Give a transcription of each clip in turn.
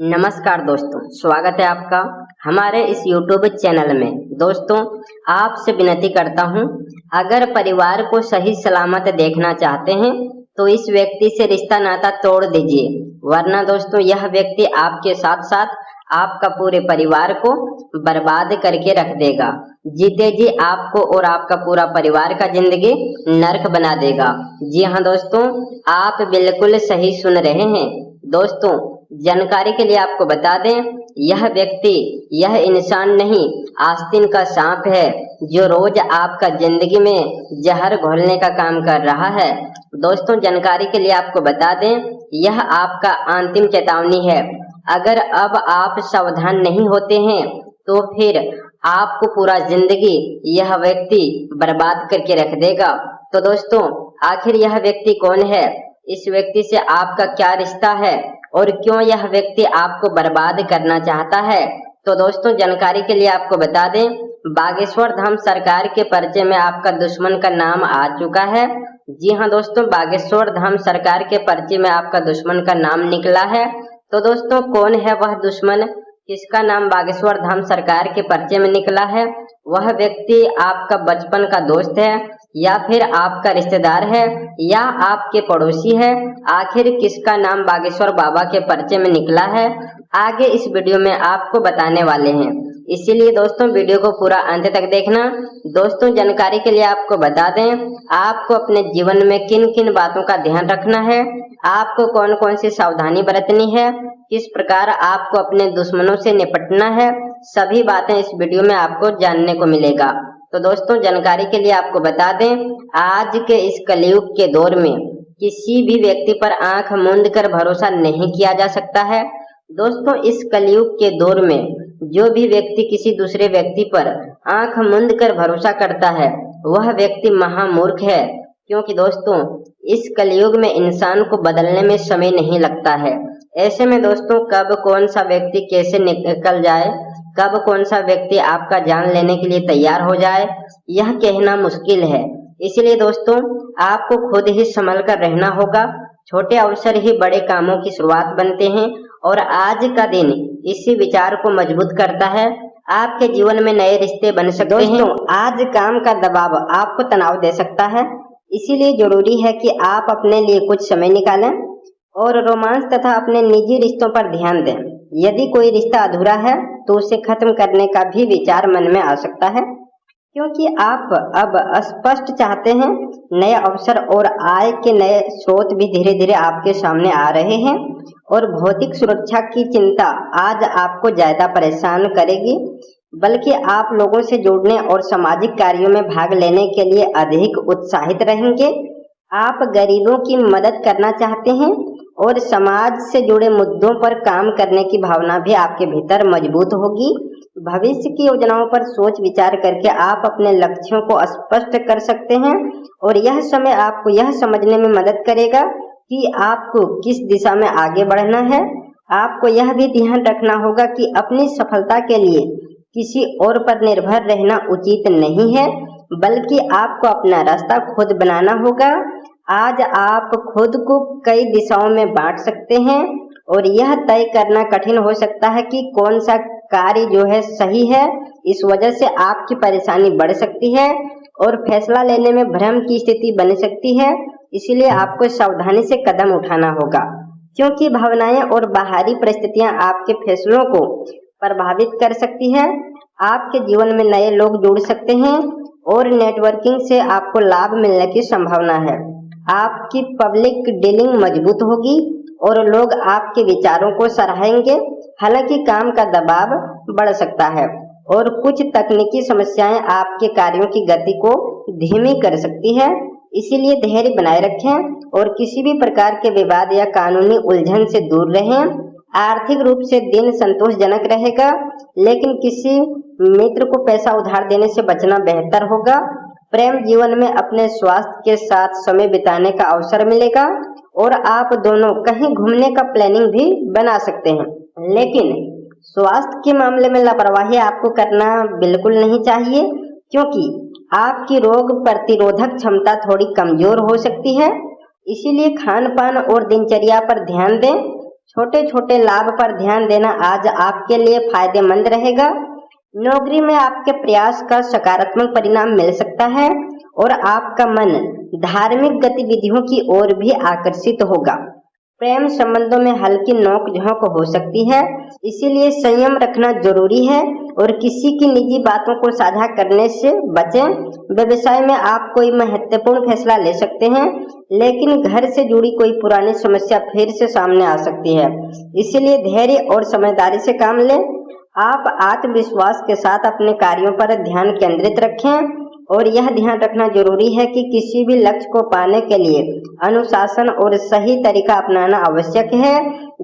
नमस्कार दोस्तों, स्वागत है आपका हमारे इस YouTube चैनल में। दोस्तों, आपसे विनती करता हूं, अगर परिवार को सही सलामत देखना चाहते हैं तो इस व्यक्ति से रिश्ता नाता तोड़ दीजिए, वरना दोस्तों यह व्यक्ति आपके साथ साथ आपका पूरे परिवार को बर्बाद करके रख देगा। जीते जी आपको और आपका पूरा परिवार का जिंदगी नर्क बना देगा। जी हाँ दोस्तों, आप बिल्कुल सही सुन रहे हैं। दोस्तों, जानकारी के लिए आपको बता दें, यह इंसान नहीं, आस्तीन का सांप है जो रोज आपका जिंदगी में जहर घोलने का काम कर रहा है। दोस्तों, जानकारी के लिए आपको बता दें, यह आपका अंतिम चेतावनी है। अगर अब आप सावधान नहीं होते हैं तो फिर आपको पूरा जिंदगी यह व्यक्ति बर्बाद करके रख देगा। तो दोस्तों, आखिर यह व्यक्ति कौन है? इस व्यक्ति से आपका क्या रिश्ता है और क्यों यह व्यक्ति आपको बर्बाद करना चाहता है? तो दोस्तों, जानकारी के लिए आपको बता दें, बागेश्वर धाम सरकार के पर्चे में आपका दुश्मन का नाम आ चुका है। जी हाँ दोस्तों, बागेश्वर धाम सरकार के पर्चे में आपका दुश्मन का नाम निकला है। तो दोस्तों, कौन है वह दुश्मन? किसका नाम बागेश्वर धाम सरकार के पर्चे में निकला है? वह व्यक्ति आपका बचपन का दोस्त है या फिर आपका रिश्तेदार है या आपके पड़ोसी है? आखिर किसका नाम बागेश्वर बाबा के पर्चे में निकला है, आगे इस वीडियो में आपको बताने वाले हैं। इसीलिए दोस्तों, वीडियो को पूरा अंत तक देखना। दोस्तों, जानकारी के लिए आपको बता दें, आपको अपने जीवन में किन किन बातों का ध्यान रखना है, आपको कौन कौन सी सावधानी बरतनी है, किस प्रकार आपको अपने दुश्मनों से निपटना है, सभी बातें इस वीडियो में आपको जानने को मिलेगा। तो दोस्तों, जानकारी के लिए आपको बता दें, आज के इस कलयुग के दौर में किसी भी व्यक्ति पर आंख मूंद कर भरोसा नहीं किया जा सकता है। दोस्तों, इस कलयुग के दौर में जो भी व्यक्ति किसी दूसरे व्यक्ति पर आंख मूंद कर भरोसा करता है वह व्यक्ति महामूर्ख है, क्योंकि दोस्तों इस कलयुग में इंसान को बदलने में समय नहीं लगता है। ऐसे में दोस्तों, कब कौन सा व्यक्ति कैसे निकल जाए, कब कौन सा व्यक्ति आपका जान लेने के लिए तैयार हो जाए, यह कहना मुश्किल है। इसलिए दोस्तों, आपको खुद ही संभल कर रहना होगा। छोटे अवसर ही बड़े कामों की शुरुआत बनते हैं और आज का दिन इसी विचार को मजबूत करता है। आपके जीवन में नए रिश्ते बन सकते हैं। आज काम का दबाव आपको तनाव दे सकता है, इसीलिए जरूरी है कि आप अपने लिए कुछ समय निकालें और रोमांस तथा अपने निजी रिश्तों पर ध्यान दें। यदि कोई रिश्ता अधूरा है तो उसे खत्म करने का भी विचार मन में आ सकता है, क्योंकि आप अब स्पष्ट चाहते हैं। नए अवसर और आय के नए स्रोत भी धीरे धीरे आपके सामने आ रहे हैं और भौतिक सुरक्षा की चिंता आज आपको ज्यादा परेशान करेगी, बल्कि आप लोगों से जुड़ने और सामाजिक कार्यों में भाग लेने के लिए अधिक उत्साहित रहेंगे। आप गरीबों की मदद करना चाहते हैं और समाज से जुड़े मुद्दों पर काम करने की भावना भी आपके भीतर मजबूत होगी। भविष्य की योजनाओं पर सोच विचार करके आप अपने लक्ष्यों को स्पष्ट कर सकते हैं और यह समय आपको यह समझने में मदद करेगा कि आपको किस दिशा में आगे बढ़ना है। आपको यह भी ध्यान रखना होगा कि अपनी सफलता के लिए किसी और पर निर्भर रहना उचित नहीं है, बल्कि आपको अपना रास्ता खुद बनाना होगा। आज आप खुद को कई दिशाओं में बांट सकते हैं और यह तय करना कठिन हो सकता है कि कौन सा कार्य जो है सही है। इस वजह से आपकी परेशानी बढ़ सकती है और फैसला लेने में भ्रम की स्थिति बन सकती है। इसलिए आपको सावधानी से कदम उठाना होगा, क्योंकि भावनाएं और बाहरी परिस्थितियां आपके फैसलों को प्रभावित कर सकती है। आपके जीवन में नए लोग जुड़ सकते हैं और नेटवर्किंग से आपको लाभ मिलने की संभावना है। आपकी पब्लिक डीलिंग मजबूत होगी और लोग आपके विचारों को सराहेंगे। हालांकि काम का दबाव बढ़ सकता है और कुछ तकनीकी समस्याएं आपके कार्यों की गति को धीमी कर सकती है। इसीलिए धैर्य बनाए रखें और किसी भी प्रकार के विवाद या कानूनी उलझन से दूर रहें। आर्थिक रूप से दिन संतोषजनक रहेगा, लेकिन किसी मित्र को पैसा उधार देने से बचना बेहतर होगा। प्रेम जीवन में अपने स्वास्थ्य के साथ समय बिताने का अवसर मिलेगा और आप दोनों कहीं घूमने का प्लानिंग भी बना सकते हैं, लेकिन स्वास्थ्य के मामले में लापरवाही आपको करना बिल्कुल नहीं चाहिए, क्योंकि आपकी रोग प्रतिरोधक क्षमता थोड़ी कमजोर हो सकती है। इसीलिए खान पान और दिनचर्या पर ध्यान दें। छोटे छोटे लाभ पर ध्यान देना आज आपके लिए फायदेमंद रहेगा। नौकरी में आपके प्रयास का सकारात्मक परिणाम मिल सकता है और आपका मन धार्मिक गतिविधियों की ओर भी आकर्षित होगा। प्रेम संबंधों में हल्की नोक झोंक हो सकती है, इसीलिए संयम रखना जरूरी है और किसी की निजी बातों को साझा करने से बचें। व्यवसाय में आप कोई महत्वपूर्ण फैसला ले सकते हैं, लेकिन घर से जुड़ी कोई पुरानी समस्या फिर से सामने आ सकती है, इसीलिए धैर्य और समझदारी से काम लें। आप आत्मविश्वास के साथ अपने कार्यों पर ध्यान केंद्रित रखें और यह ध्यान रखना जरूरी है कि किसी भी लक्ष्य को पाने के लिए अनुशासन और सही तरीका अपनाना आवश्यक है।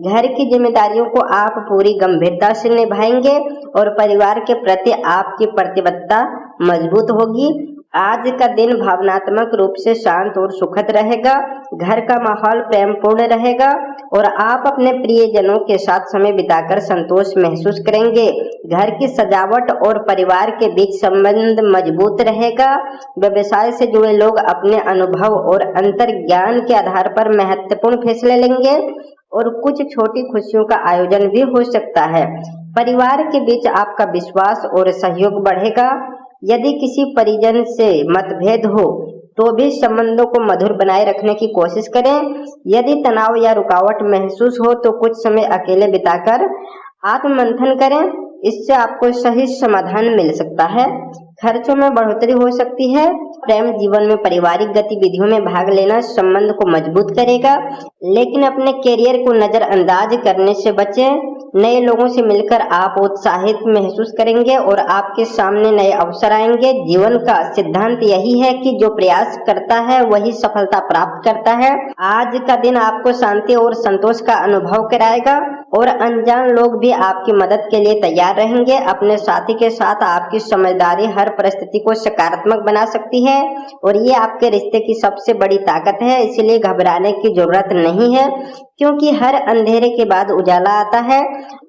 घर की जिम्मेदारियों को आप पूरी गंभीरता से निभाएंगे और परिवार के प्रति आपकी प्रतिबद्धता मजबूत होगी। आज का दिन भावनात्मक रूप से शांत और सुखद रहेगा। घर का माहौल प्रेमपूर्ण रहेगा और आप अपने प्रियजनों के साथ समय बिताकर संतोष महसूस करेंगे। घर की सजावट और परिवार के बीच संबंध मजबूत रहेगा। व्यवसाय से जुड़े लोग अपने अनुभव और अंतर्ज्ञान के आधार पर महत्वपूर्ण फैसले लेंगे और कुछ छोटी खुशियों का आयोजन भी हो सकता है। परिवार के बीच आपका विश्वास और सहयोग बढ़ेगा। यदि किसी परिजन से मतभेद हो तो भी संबंधों को मधुर बनाए रखने की कोशिश करें। यदि तनाव या रुकावट महसूस हो तो कुछ समय अकेले बिताकर आत्ममंथन करें, इससे आपको सही समाधान मिल सकता है। खर्चों में बढ़ोतरी हो सकती है। प्रेम जीवन में पारिवारिक गतिविधियों में भाग लेना संबंध को मजबूत करेगा, लेकिन अपने कैरियर को नजरअंदाज करने से बचें। नए लोगों से मिलकर आप उत्साहित महसूस करेंगे और आपके सामने नए अवसर आएंगे। जीवन का सिद्धांत यही है कि जो प्रयास करता है वही सफलता प्राप्त करता है। आज का दिन आपको शांति और संतोष का अनुभव कराएगा और अनजान लोग भी आपकी मदद के लिए तैयार रहेंगे। अपने साथी के साथ आपकी समझदारी हर परिस्थिति को सकारात्मक बना सकती है और ये आपके रिश्ते की सबसे बड़ी ताकत है। इसलिए घबराने की जरूरत नहीं है, क्योंकि हर अंधेरे के बाद उजाला आता है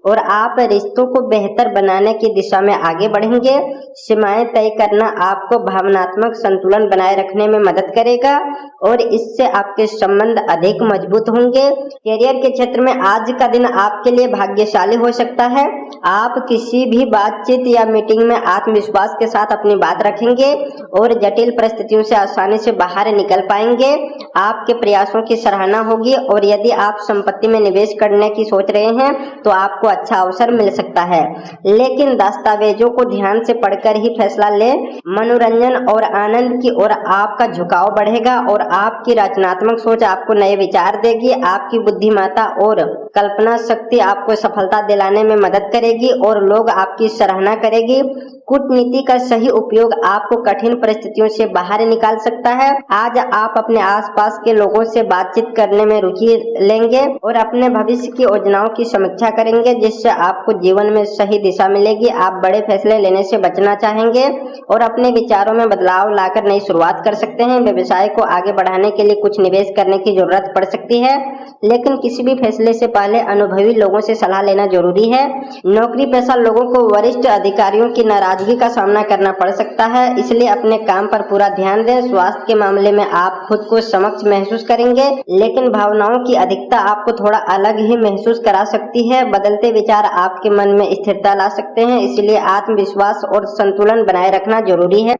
और आप रिश्तों को बेहतर बनाने की दिशा में आगे बढ़ेंगे। सीमाएं तय करना आपको भावनात्मक संतुलन बनाए रखने में मदद करेगा और इससे आपके संबंध अधिक मजबूत होंगे। करियर के क्षेत्र में आज का दिन आपके लिए भाग्यशाली हो सकता है। आप किसी भी बातचीत या मीटिंग में आत्मविश्वास के साथ अपनी बात रखेंगे और जटिल परिस्थितियों से आसानी से बाहर निकल पाएंगे। आपके प्रयासों की सराहना होगी और यदि आप संपत्ति में निवेश करने की सोच रहे हैं तो आपको अच्छा अवसर मिल सकता है, लेकिन दस्तावेजों को ध्यान से पढ़कर ही फैसला लें। मनोरंजन और आनंद की ओर आपका झुकाव बढ़ेगा और आपकी रचनात्मक सोच आपको नए विचार देगी। आपकी बुद्धिमत्ता और कल्पना शक्ति आपको सफलता दिलाने में मदद करेगी और लोग आपकी सराहना करेगी। कूटनीति का सही उपयोग आपको कठिन परिस्थितियों से बाहर निकाल सकता है। आज आप अपने आसपास के लोगों से बातचीत करने में रुचि लेंगे और अपने भविष्य की योजनाओं की समीक्षा करेंगे, जिससे आपको जीवन में सही दिशा मिलेगी। आप बड़े फैसले लेने से बचना चाहेंगे और अपने विचारों में बदलाव लाकर नई शुरुआत कर सकते हैं। व्यवसाय को आगे बढ़ाने के लिए कुछ निवेश करने की जरूरत पड़ सकती है, लेकिन किसी भी फैसले से पहले अनुभवी लोगों से सलाह लेना जरूरी है। नौकरी पेशा लोगों को वरिष्ठ अधिकारियों की नाराजगी का सामना करना पड़ सकता है, इसलिए अपने काम पर पूरा ध्यान दें। स्वास्थ्य के मामले में आप खुद को समक्ष महसूस करेंगे, लेकिन भावनाओं की अधिकता आपको थोड़ा अलग ही महसूस करा सकती है। बदलते विचार आपके मन में स्थिरता ला सकते हैं, इसलिए आत्मविश्वास और संतुलन बनाए रखना जरूरी है।